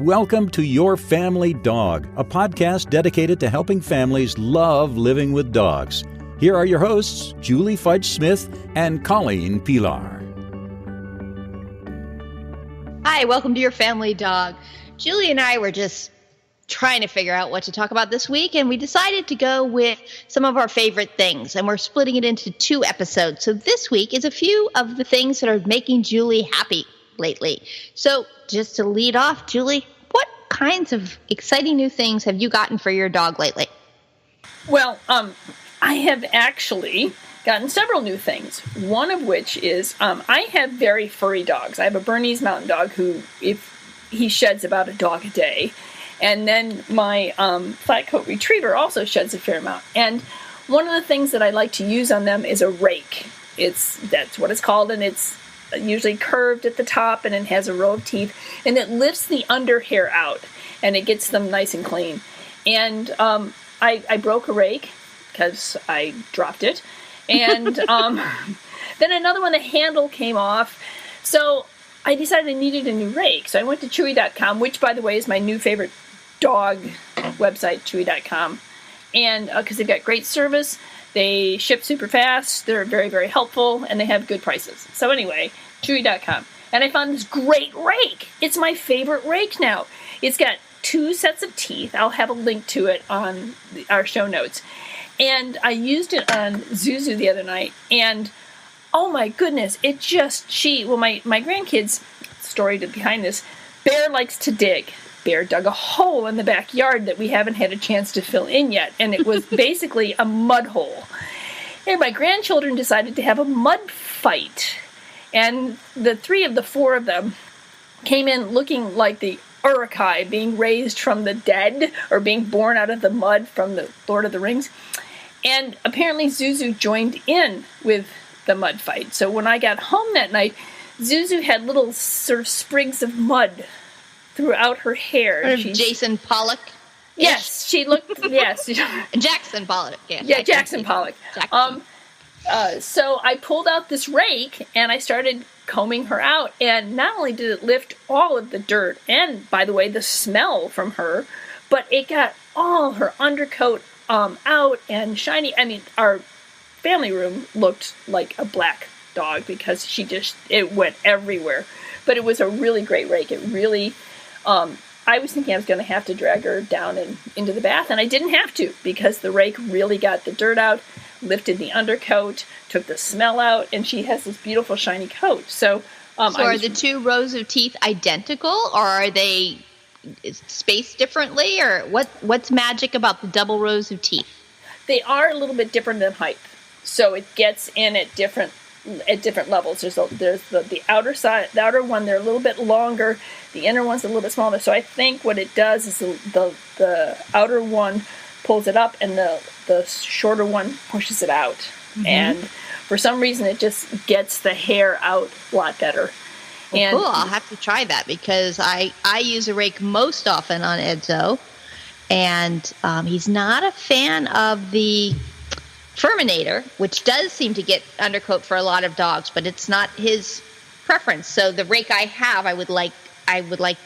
Welcome to Your Family Dog, a podcast dedicated to helping families love living with dogs. Here are your hosts, Julie Fudge Smith and Colleen Pilar. Hi, welcome to Your Family Dog. Julie and I were just trying to figure out what to talk about this week, and we decided to go with some of our favorite things, and we're splitting it into 2 episodes. So this week is a few of the things that are making Julie happy lately. So just to lead off, Julie, what kinds of exciting new things have you gotten for your dog lately? Well, I have actually gotten several new things. One of which is I have very furry dogs. I have a Bernese Mountain Dog who, if he sheds about a dog a day. And then my flat coat retriever also sheds a fair amount. And one of the things that I like to use on them is a rake. That's what it's called, and it's usually curved at the top, and it has a row of teeth, and it lifts the under hair out, and it gets them nice and clean. And I broke a rake because I dropped it, and then another one, the handle came off, so I decided I needed a new rake. So I went to Chewy.com, which, by the way, is my new favorite dog website, Chewy.com, and because they've got great service. They ship super fast, they're very, very helpful, and they have good prices. So anyway, Chewy.com. And I found this great rake. It's my favorite rake now. It's got 2 sets of teeth. I'll have a link to it on our show notes. And I used it on Zuzu the other night, and oh my goodness, my grandkids, story behind this, Bear likes to dig. Bear dug a hole in the backyard that we haven't had a chance to fill in yet, and it was basically a mud hole. And my grandchildren decided to have a mud fight, and the 3 of the 4 of them came in looking like the Uruk-hai being raised from the dead, or being born out of the mud from the Lord of the Rings. And apparently Zuzu joined in with the mud fight. So when I got home that night, Zuzu had little sort of sprigs of mud throughout her hair. Sort of Jason Pollock. Yes, she looked. Yes, Jackson Pollock. Yeah, Jackson Pollock. So I pulled out this rake and I started combing her out, and not only did it lift all of the dirt and, by the way, the smell from her, but it got all her undercoat out and shiny. I mean, our family room looked like a black dog because it went everywhere. But it was a really great rake. It really, I was thinking I was going to have to drag her down and into the bath, and I didn't have to, because the rake really got the dirt out, lifted the undercoat, took the smell out, and she has this beautiful shiny coat. So are the 2 rows of teeth identical, or are they spaced differently, or what's magic about the double rows of teeth? They are a little bit different in height, so it gets in at different levels. There's the outer side, the outer one, they're a little bit longer. The inner one's a little bit smaller. So I think what it does is the outer one pulls it up, and the shorter one pushes it out. Mm-hmm. And for some reason, it just gets the hair out a lot better. Well, cool. I'll have to try that, because I use a rake most often on Edzo, and he's not a fan of the Furminator, which does seem to get undercoat for a lot of dogs, but it's not his preference. So the rake I have, I would like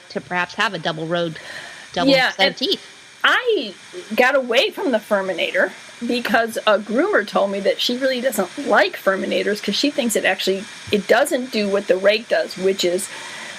to perhaps have a double set of teeth. I got away from the Furminator because a groomer told me that she really doesn't like Furminators, because she thinks it doesn't do what the rake does, which is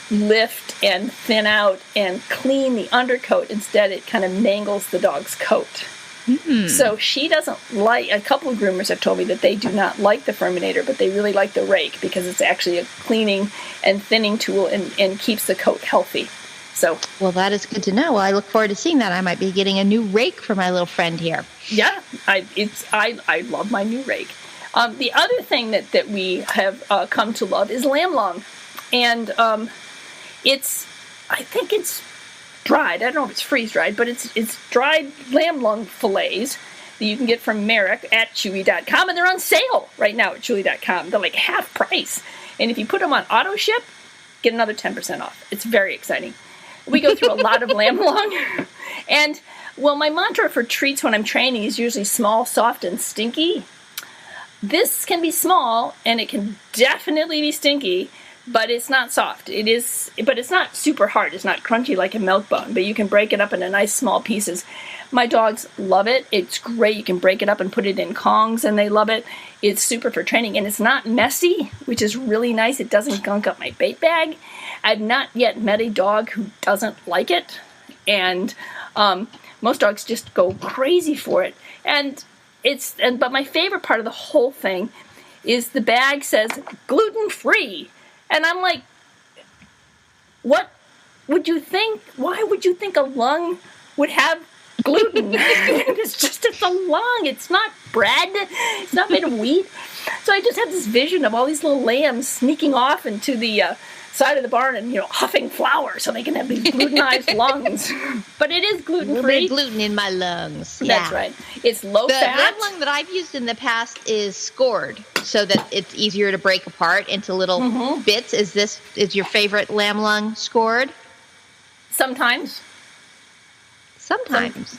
lift and thin out and clean the undercoat. Instead, it kind of mangles the dog's coat. Mm-hmm. So she doesn't like, a couple of groomers have told me that they do not like the Furminator, but they really like the rake, because it's actually a cleaning and thinning tool and keeps the coat healthy. So, well, that is good to know. Well, I look forward to seeing that. I might be getting a new rake for my little friend here. Yeah, I love my new rake. The other thing that we have come to love is lamb lung, and I think it's dried. I don't know if it's freeze-dried, but it's dried lamb lung fillets that you can get from Merrick at Chewy.com, and they're on sale right now at Chewy.com. They're like half price, and if you put them on auto ship, get another 10% off. It's very exciting. We go through a lot of lamb lung, and well, my mantra for treats when I'm training is usually small, soft, and stinky. This can be small, and it can definitely be stinky. but it's not soft. But it's not super hard. It's not crunchy like a milk bone, but you can break it up into nice small pieces. My dogs love it. It's great. You can break it up and put it in Kongs, and they love it. It's super for training, and it's not messy, which is really nice. It doesn't gunk up my bait bag. I've not yet met a dog who doesn't like it, and most dogs just go crazy for it. But my favorite part of the whole thing is the bag says gluten-free. And I'm like, what would you think? Why would you think a lung would have gluten? It's a lung. It's not bread. It's not made of wheat. So I just have this vision of all these little lambs sneaking off into the side of the barn and, huffing flour so they can have these glutenized lungs. But it is gluten-free. A little bit of gluten in my lungs. That's right. It's low fat. The lamb lung that I've used in the past is scored so that it's easier to break apart into little bits. Is your favorite lamb lung scored? Sometimes. Sometimes.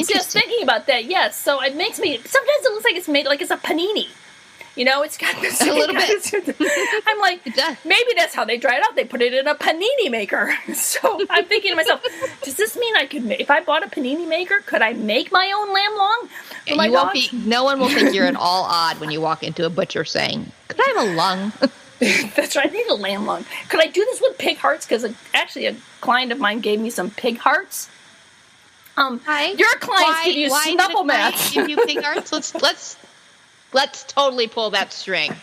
Just thinking about that, yes. So it makes me, sometimes it looks like it's made like it's a panini. It's got this. A little bit. I'm like, maybe that's how they dry it out. They put it in a panini maker. So I'm thinking to myself, does this mean I could, if I bought a panini maker, could I make my own lamb lung for my dogs? No one will think you're at all odd when you walk into a butcher saying, could I have a lung? That's right. I need a lamb lung. Could I do this with pig hearts? Because actually a client of mine gave me some pig hearts. Your clients give you snuffle mats. Give you pig hearts? Let's totally pull that string.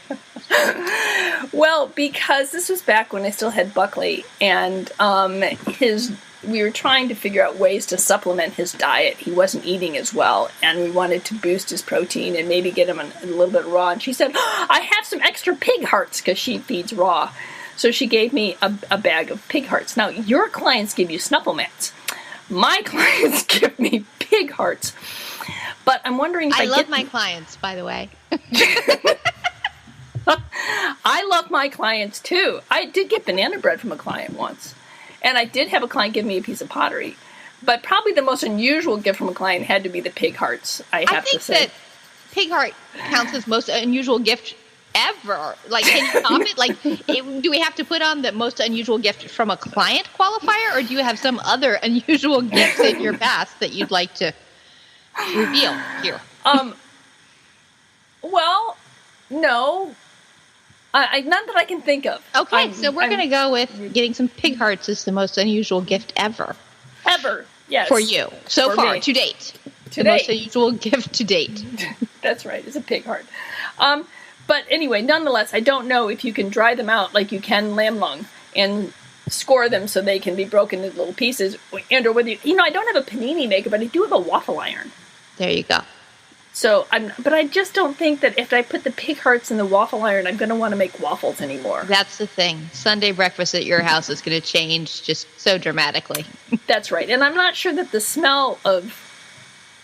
Well, because this was back when I still had Buckley, and we were trying to figure out ways to supplement his diet. He wasn't eating as well, and we wanted to boost his protein and maybe get him a little bit raw. And she said, I have some extra pig hearts, because she feeds raw. So she gave me a bag of pig hearts. Now, your clients give you snuffle mats. My clients give me pig hearts. But I'm wondering if I love my clients, by the way. I love my clients, too. I did get banana bread from a client once. And I did have a client give me a piece of pottery. But probably the most unusual gift from a client had to be the pig hearts, I have to say. I think that pig heart counts as most unusual gift ever. Like, can you top it? Like, do we have to put on the most unusual gift from a client qualifier? Or do you have some other unusual gifts in your past that you'd like to reveal here? Well, no. None that I can think of. Okay, so we're going to go with getting some pig hearts as the most unusual gift ever. Ever, yes. For you. So for far, me. to date. The most unusual gift to date. That's right, it's a pig heart. But anyway, nonetheless, I don't know if you can dry them out like you can lamb lung and score them so they can be broken into little pieces. And or whether I don't have a panini maker, but I do have a waffle iron. There you go. So but I just don't think that if I put the pig hearts in the waffle iron, I'm going to want to make waffles anymore. That's the thing. Sunday breakfast at your house is going to change just so dramatically. That's right. And I'm not sure that the smell of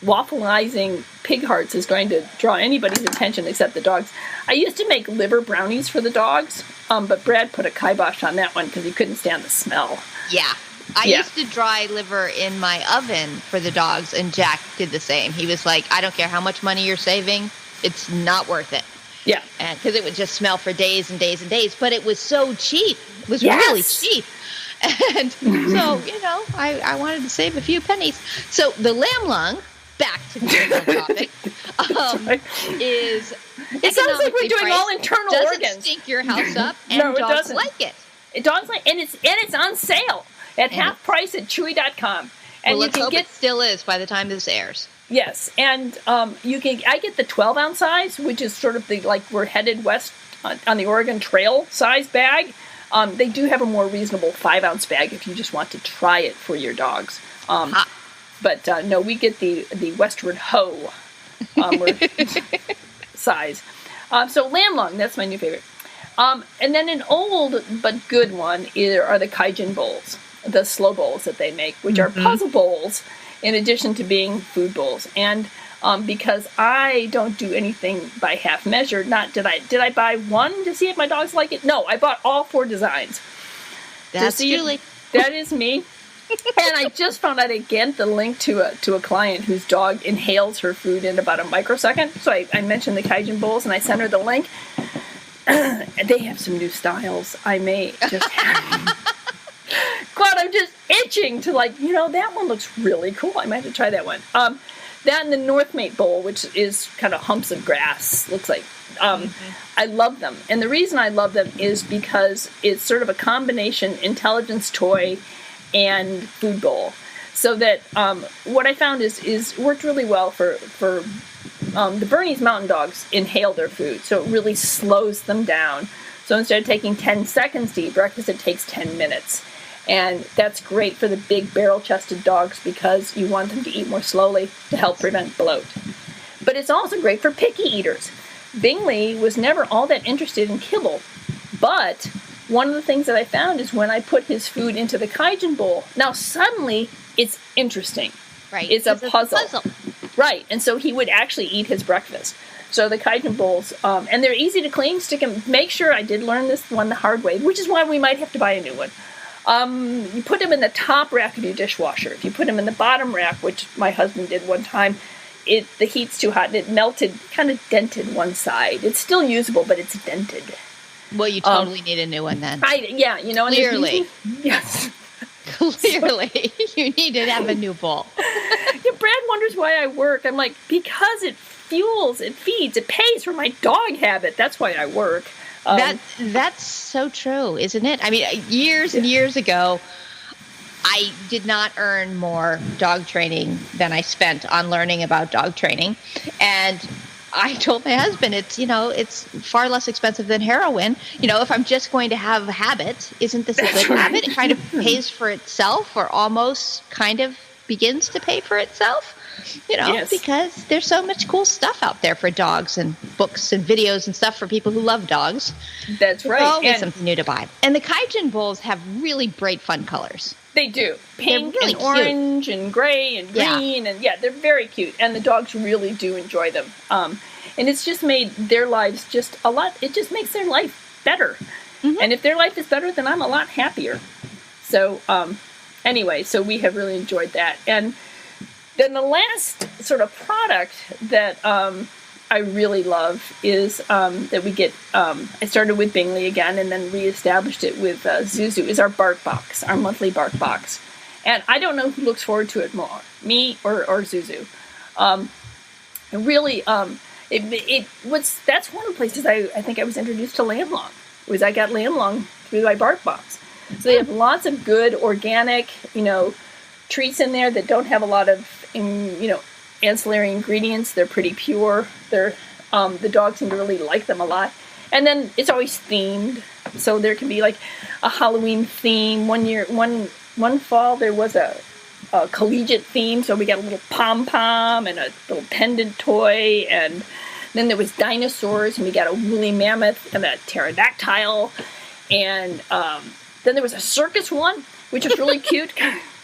waffleizing pig hearts is going to draw anybody's attention except the dogs. I used to make liver brownies for the dogs, but Brad put a kibosh on that one because he couldn't stand the smell. Yeah. I used to dry liver in my oven for the dogs, and Jack did the same. He was like, I don't care how much money you're saving, it's not worth it. Yeah. Because it would just smell for days and days and days, but it was so cheap. It was really cheap. And so, I wanted to save a few pennies. So the lamb lung, back to the original topic, is it sounds like we're doing all internal organs. Doesn't stink your house up, and no, dogs like it. Dogs like, and it's on sale at half price at Chewy.com. And let's hope it still is by the time this airs. Yes, and I get the 12-ounce size, which is sort of we're headed west on the Oregon Trail size bag. They do have a more reasonable 5-ounce bag if you just want to try it for your dogs. But no, we get the Westward Ho size. So lamb lung, that's my new favorite. And then an old but good one are the Cajun bowls, the slow bowls that they make, which are puzzle bowls in addition to being food bowls. And because I don't do anything by half measure, did I buy one to see if my dogs like it? No, I bought all 4 designs. That's Julie. That is me. And I just found out again the link to a client whose dog inhales her food in about a microsecond. So I mentioned the Cajun bowls and I sent her the link. they have some new styles. I may just God, I'm just itching to that one looks really cool. I might have to try that one. That and the North Mate bowl, which is kind of humps of grass, looks like. I love them. And the reason I love them is because it's sort of a combination intelligence toy and food bowl. So that what I found is worked really well for the Bernese Mountain Dogs inhale their food. So it really slows them down. So instead of taking 10 seconds to eat breakfast, it takes 10 minutes. And that's great for the big barrel-chested dogs because you want them to eat more slowly to help prevent bloat. But it's also great for picky eaters. Bingley was never all that interested in kibble, but one of the things that I found is when I put his food into the Cajun bowl, now suddenly it's interesting. Right. It's a puzzle. Right. And so he would actually eat his breakfast. So the Cajun bowls, and they're easy to clean, stick them, make sure I did learn this one the hard way, which is why we might have to buy a new one. You put them in the top rack of your dishwasher. If you put them in the bottom rack, which my husband did one time, the heat's too hot and it melted, kind of dented one side. It's still usable, but it's dented. Well, you totally need a new one then. Clearly. Yes. Clearly. You need to have a new bowl. Yeah, Brad wonders why I work. I'm like, because it fuels, it feeds, it pays for my dog habit. That's why I work. That's so true, isn't it? I mean, years and years ago, I did not earn more dog training than I spent on learning about dog training. And I told my husband, it's far less expensive than heroin. If I'm just going to have a habit, isn't this a good habit? It kind of pays for itself, or almost kind of begins to pay for itself. Yes. Because there's so much cool stuff out there for dogs, and books and videos and stuff for people who love dogs. That's right. There's always something new to buy. And the Cajun bowls have really bright, fun colors. They do. Pink really and orange and gray and green. And they're very cute. And the dogs really do enjoy them. And it's just made their lives just a lot, it just makes their life better. Mm-hmm. And if their life is better, then I'm a lot happier. So, anyway, so we have really enjoyed that. And then the last sort of product that I really love is that we get, I started with Bingley again and then reestablished it with Zuzu, is our bark box, our monthly bark box. And I don't know who looks forward to it more, me or Zuzu. And really, that's one of the places I think I was introduced to Lamb Long, was I got Lamb Long through my bark box. So they have lots of good organic, treats in there that don't have a lot of, ancillary ingredients. They're pretty pure. They're the dogs seem to really like them a lot. And then it's always themed, so there can be like a Halloween theme. One fall there was a collegiate theme, so we got a little pom-pom and a little pendant toy, and then there was dinosaurs, and we got a woolly mammoth and a pterodactyl, and then there was a circus one, which was really cute.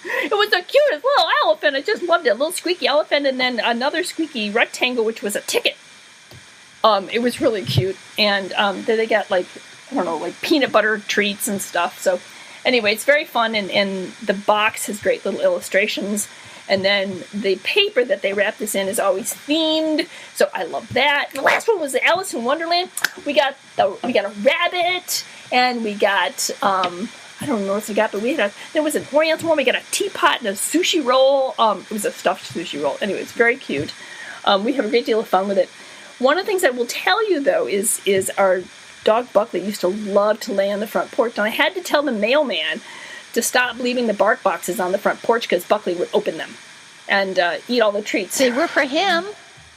It was the cutest little elephant. I just loved it. A little squeaky elephant, and then another squeaky rectangle, which was a ticket. It was really cute. And then they got like peanut butter treats and stuff. So anyway, it's very fun, and the box has great little illustrations. And then the paper that they wrap this in is always themed, so I love that. The last one was the Alice in Wonderland. We got a rabbit, and we got I don't know what we got, but there was an Oriental one. We got a teapot and a sushi roll. It was a stuffed sushi roll. Anyway, it's very cute. We have a great deal of fun with it. One of the things I will tell you, though, is our dog Buckley used to love to lay on the front porch. And I had to tell the mailman to stop leaving the bark boxes on the front porch because Buckley would open them and eat all the treats. They were for him.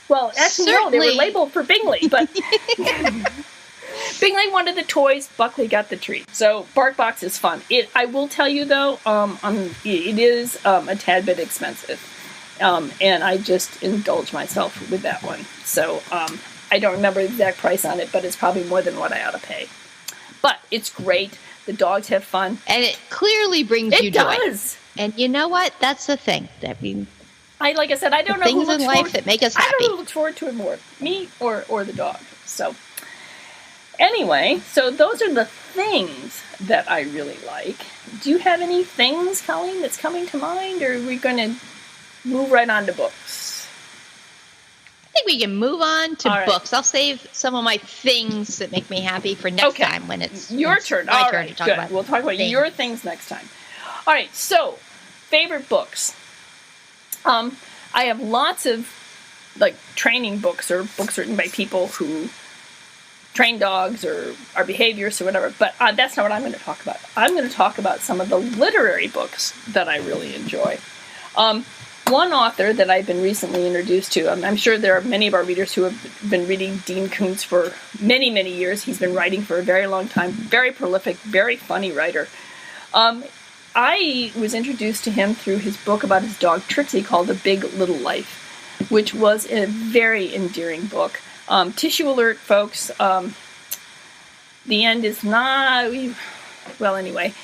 Well, actually, no, they were labeled for Bingley, but Bingley wanted the toys, Buckley got the treat. So bark box is fun. I will tell you though, it is a tad bit expensive, and I just indulge myself with that one. So I don't remember the exact price on it, but it's probably more than what I ought to pay. But it's great. The dogs have fun, and it clearly brings you joy. It does. And you know what? That's the thing. Like I said, I don't know who looks things in life that make us happy. I don't know who looks forward to it more, me or the dog. So. Anyway, so those are the things that I really like. Do you have any things, Colleen, that's coming to mind, or are we going to move right on to books? I think we can move on to right. books. I'll save some of my things that make me happy for next time when it's your turn. My All turn right, to talk good. about We'll talk about things. your things next time. All right, so favorite books. I have lots of like training books or books written by people who train dogs or are behaviorists or whatever, but that's not what I'm going to talk about. I'm going to talk about some of the literary books that I really enjoy. One author that I've been recently introduced to, I'm sure there are many of our readers who have been reading Dean Koontz for many, many years. He's been writing for a very long time, very prolific, very funny writer. I was introduced to him through his book about his dog Trixie called The Big Little Life, which was a very endearing book. Tissue alert, folks. The end is not... Well, anyway...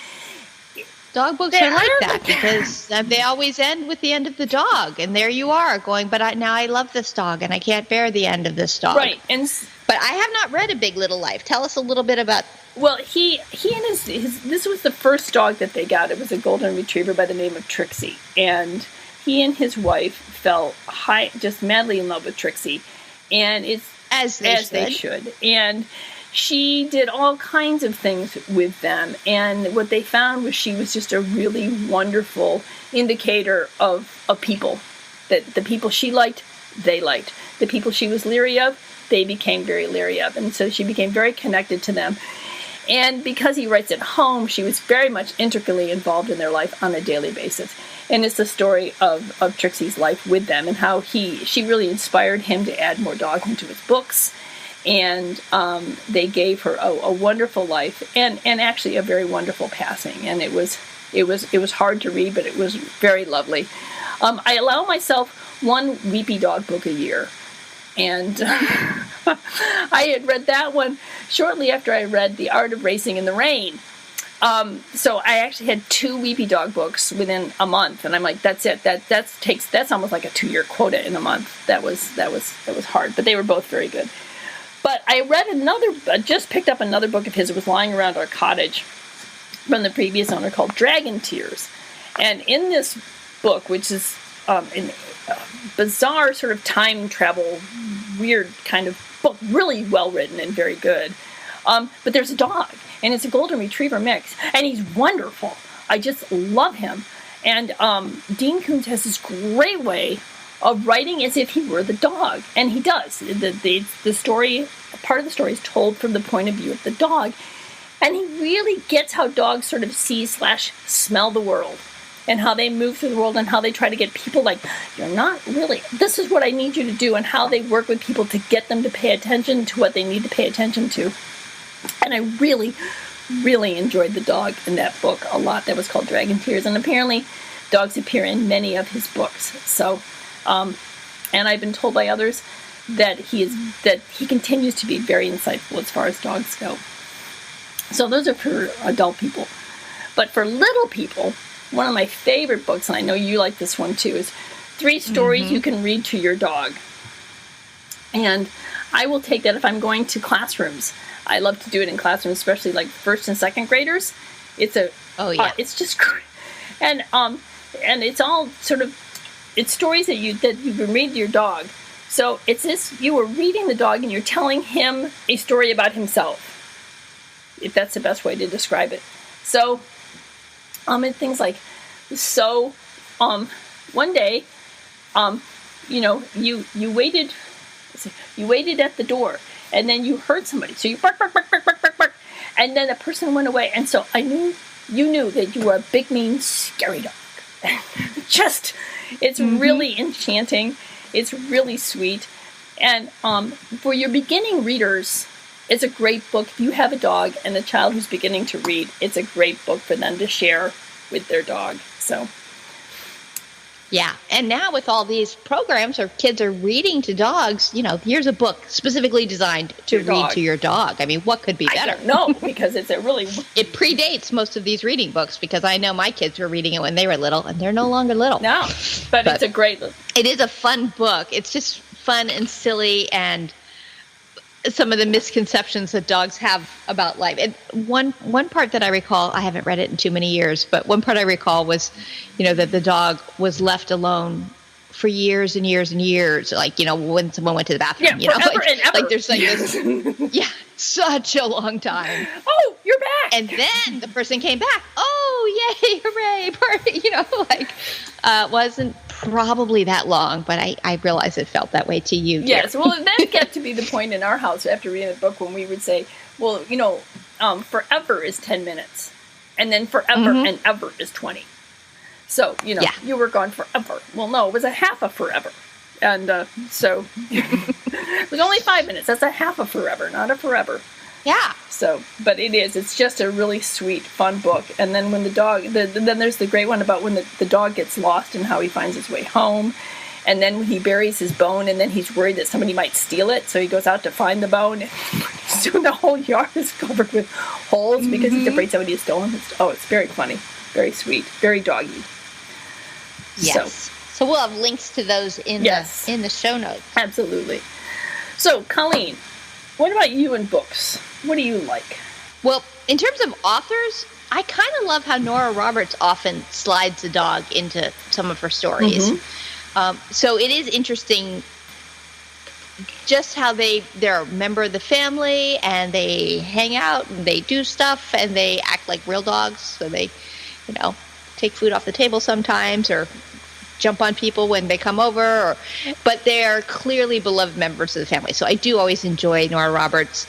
Dog books are like that because they always end with the end of the dog, and there you are going, but now I love this dog, and I can't bear the end of this dog. Right, but I have not read A Big Little Life. Tell us a little bit about. Well, he and his this was the first dog that they got. It was a golden retriever by the name of Trixie, and he and his wife fell just madly in love with Trixie, and it's as they should. And she did all kinds of things with them, and what they found was she was just a really wonderful indicator of people. That the people she liked, they liked. The people she was leery of, they became very leery of. And so she became very connected to them. And because he writes at home, she was very much intricately involved in their life on a daily basis. And it's the story of Trixie's life with them and how she really inspired him to add more dogs into his books. And they gave her a wonderful life and actually a very wonderful passing. And it was hard to read, but it was very lovely. I allow myself one weepy dog book a year. And I had read that one shortly after I read The Art of Racing in the Rain. So I actually had 2 weepy dog books within a month, and I'm like, that's it. That's almost like a 2-year quota in a month. That was hard, but they were both very good. But I just picked up another book of his. It was lying around our cottage from the previous owner called Dragon Tears. And in this book, which is an bizarre sort of time travel, weird kind of book, really well written and very good. But there's a dog, and it's a golden retriever mix, and he's wonderful. I just love him. And Dean Koontz has this great way of writing as if he were the dog, and he does. The story, part of the story is told from the point of view of the dog, and he really gets how dogs sort of see/smell the world, and how they move through the world, and how they try to get people like, you're not really, this is what I need you to do, and how they work with people to get them to pay attention to what they need to pay attention to. And I really, really enjoyed the dog in that book a lot. That was called Dragon Tears, and apparently dogs appear in many of his books. So and I've been told by others that he continues to be very insightful as far as dogs go. So those are for adult people. But for little people, one of my favorite books, and I know you like this one too, is 3 Stories You Can Read to Your Dog. And I will take that if I'm going to classrooms. I love to do it in classrooms, especially like 1st and 2nd graders. It's it's just great. And it's all sort of, it's stories that you can read to your dog. So it's this, you are reading the dog and you're telling him a story about himself, if that's the best way to describe it. So, and things like, one day, you waited at the door, and then you heard somebody, so you bark, bark, bark, bark, bark, bark, bark, and then the person went away, and so you knew that you were a big, mean, scary dog. It's really enchanting. It's really sweet. And for your beginning readers, it's a great book. If you have a dog and a child who's beginning to read, it's a great book for them to share with their dog. So, yeah. And now with all these programs where kids are reading to dogs, here's a book specifically designed to read to your dog. I mean, what could be better? I don't know, because it's a really... It predates most of these reading books, because I know my kids were reading it when they were little, and they're no longer little. No, but it's a great book. It is a fun book. It's just fun and silly, and some of the misconceptions that dogs have about life. And one part that I recall, I haven't read it in too many years, but one part I recall was, that the dog was left alone for years and years and years, like, when someone went to the bathroom, forever and ever. Like there's like this, such a long time. Oh, you're back. And then the person came back. Oh, yay, hooray, party, wasn't probably that long, but I realize it felt that way to you. Yes, well, that got to be the point in our house after reading the book when we would say, well, forever is 10 minutes, and then forever and ever is 20. So, you were gone forever. Well, no, it was a half of forever. And so it was only 5 minutes. That's a half of forever, not a forever. Yeah. So, but it's just a really sweet, fun book. And then when the dog, then there's the great one about when the dog gets lost and how he finds his way home. And then when he buries his bone, and then he's worried that somebody might steal it, so he goes out to find the bone. And soon the whole yard is covered with holes because he's afraid somebody has stolen it. Oh, it's very funny, very sweet, very doggy. Yes. So we'll have links to those in the show notes. Absolutely. So, Colleen, what about you and books? What do you like? Well, in terms of authors, I kind of love how Nora Roberts often slides a dog into some of her stories. So it is interesting just how they're a member of the family, and they hang out and they do stuff and they act like real dogs. So they, take food off the table sometimes, or jump on people when they come over, but they're clearly beloved members of the family. So I do always enjoy Nora Roberts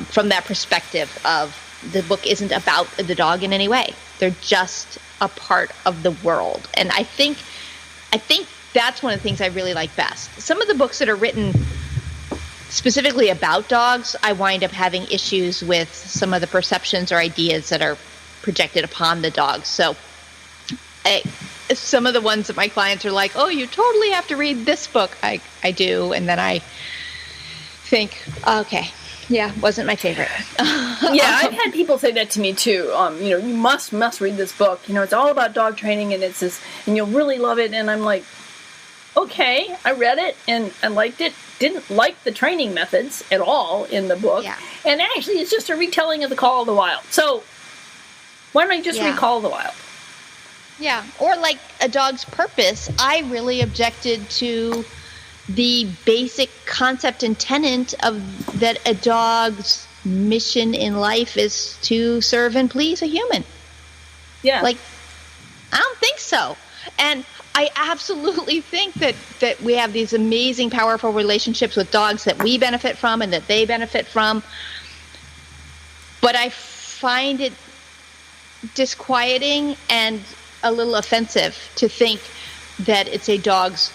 from that perspective of the book isn't about the dog in any way. They're just a part of the world. And I think that's one of the things I really like best. Some of the books that are written specifically about dogs, I wind up having issues with some of the perceptions or ideas that are projected upon the dogs. So some of the ones that my clients are like, oh, you totally have to read this book. I do. And then I think, okay, wasn't my favorite. I've had people say that to me too. You must read this book. It's all about dog training, and it's this, and you'll really love it. And I'm like, okay, I read it and I liked it. Didn't like the training methods at all in the book. Yeah. And actually, it's just a retelling of the Call of the Wild. So why don't I just read Call of the Wild? Yeah, or like a dog's purpose. I really objected to the basic concept and tenet of that a dog's mission in life is to serve and please a human. Yeah. Like, I don't think so. And I absolutely think that we have these amazing, powerful relationships with dogs that we benefit from and that they benefit from. But I find it disquieting and a little offensive to think that it's a dog's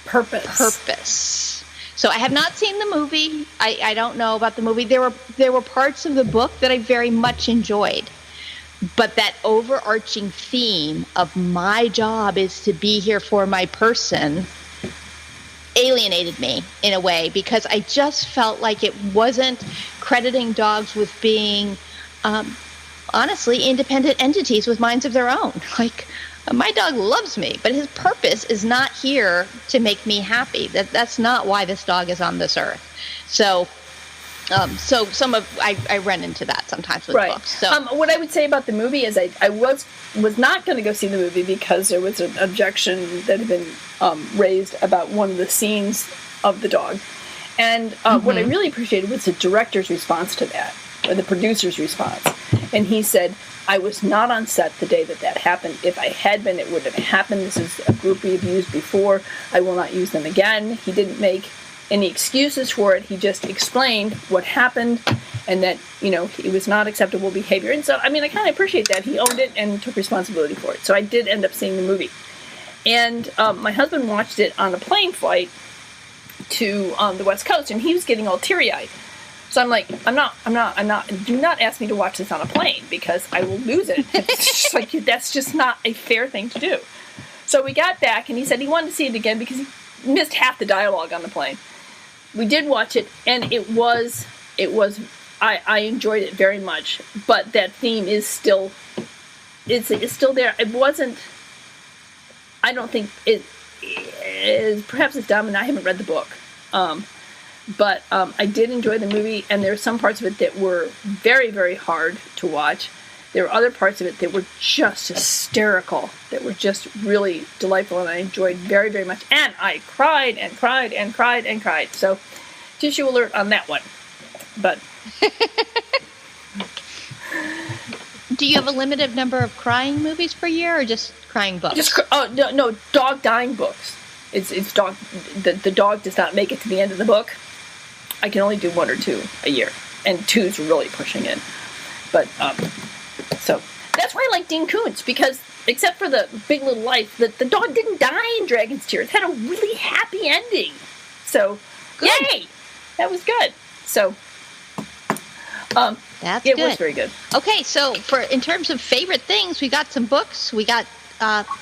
purpose. So I have not seen the movie. I don't know about the movie. There were parts of the book that I very much enjoyed. But that overarching theme of my job is to be here for my person alienated me in a way, because I just felt like it wasn't crediting dogs with being honestly independent entities with minds of their own. Like, my dog loves me, but his purpose is not here to make me happy. That's not why this dog is on this earth. So I run into that sometimes with books. So what I would say about the movie is I was not going to go see the movie because there was an objection that had been raised about one of the scenes of the dog. And what I really appreciated was the director's response to that, or the producer's response. And he said, I was not on set the day that happened. If I had been, it would have happened. This is a group we have used before. I will not use them again. He didn't make any excuses for it. He just explained what happened and that, it was not acceptable behavior. And so, I kind of appreciate that. He owned it and took responsibility for it. So I did end up seeing the movie. And my husband watched it on a plane flight to the West Coast, and he was getting all teary-eyed. So I'm like, I'm not, do not ask me to watch this on a plane because I will lose it. It's just like, that's just not a fair thing to do. So we got back, and he said he wanted to see it again because he missed half the dialogue on the plane. We did watch it, and I enjoyed it very much, but that theme is still, it's still there. It wasn't, I don't think it is, perhaps it's dumb, and I haven't read the book. But I did enjoy the movie, and there were some parts of it that were very, very hard to watch. there were other parts of it that were just hysterical, that were just really delightful, and I enjoyed very, very much. And I cried and cried and cried and cried. So, tissue alert on that one. But do you have a limited number of crying movies per year, or just crying books? No, dog dying books. It's dog. The dog does not make it to the end of the book. I can only do 1 or 2 a year, and 2's really pushing it. But so that's why I like Dean Koontz, because except for the Big Little Life, the dog didn't die in Dragon's Tears. It had a really happy ending. So good. Yay, that was good. So that's it good. was very good. Okay, so in terms of favorite things, we got some books. We got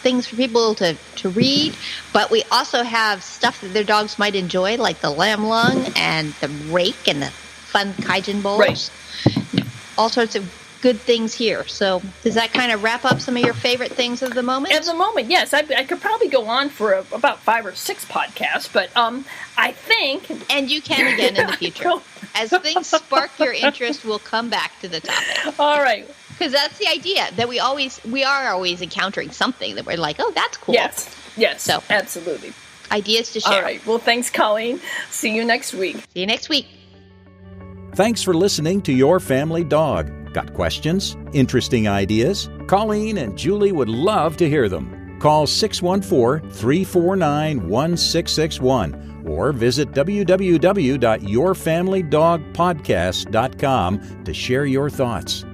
things for people to read, but we also have stuff that their dogs might enjoy, like the lamb lung and the rake and the fun kaijin bowls. Right. All sorts of good things here. So does that kind of wrap up some of your favorite things of the moment? At the moment, yes. I could probably go on for about 5 or 6 podcasts, but I think... And you can again in the future. As things spark your interest, we'll come back to the topic. All right. Because that's the idea, that we are always encountering something that we're like, oh, that's cool. Yes, so absolutely. Ideas to share. All right. Well, thanks, Colleen. See you next week. See you next week. Thanks for listening to Your Family Dog. Got questions? Interesting ideas? Colleen and Julie would love to hear them. Call 614-349-1661 or visit www.yourfamilydogpodcast.com to share your thoughts.